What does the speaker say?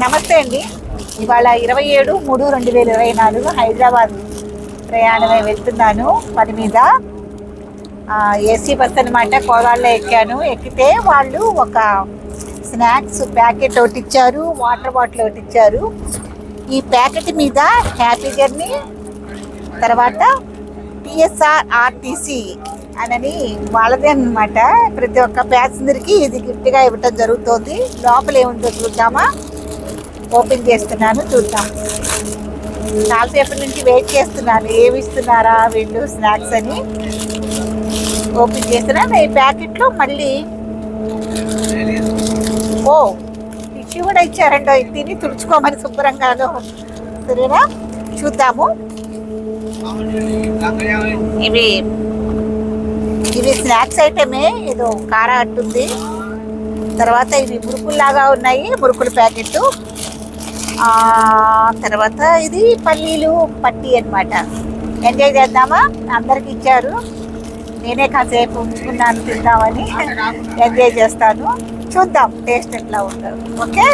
నమస్తే అండి. ఇవాళ 27/3/2024 హైదరాబాద్ ప్రయాణమే వెళ్తున్నాను పని మీద. ఏసీ బస్ అనమాట. కోదాళ్ళలో ఎక్కాను. ఎక్కితే వాళ్ళు ఒక స్నాక్స్ ప్యాకెట్ ఒకటి ఇచ్చారు, వాటర్ బాటిల్ ఒకటి ఇచ్చారు. ఈ ప్యాకెట్ మీద హ్యాపీ జర్నీ, తర్వాత TSRTC అని వాళ్ళదే అన్నమాట. ప్రతి ఒక్క ప్యాసింజర్కి ఇది గిఫ్ట్గా ఇవ్వటం జరుగుతుంది. లోపల ఏముందో చూద్దామా. ఓపెన్ చేస్తున్నాను, చూద్దాం. చాలాసేపటి నుంచి వెయిట్ చేస్తున్నాను, ఏమి ఇస్తున్నారా వీళ్ళు స్నాక్స్ అని. ఓపెన్ చేస్తున్నాను. ఈ ప్యాకెట్లో మళ్ళీ టిష్యూ కూడా ఇచ్చారండి. తిని తుడుచుకోమని శుభ్రంగాను. సరేనా, చూద్దాము. ఇవి స్నాక్స్ ఐటమే. ఏదో కారా అట్టుంది. తర్వాత ఇవి మురుకుల్లాగా ఉన్నాయి, మురుకుల ప్యాకెట్. తర్వాత ఇది పల్లీలు పట్టి అన్నమాట. ఎంజాయ్ చేద్దామా. అందరికి ఇచ్చారు, నేనే కాసేపు ఉంచుకున్నాను తిందామని. ఎంజాయ్ చేస్తాను. చూద్దాం టేస్ట్ ఎట్లా ఉంటుంది. ఓకే.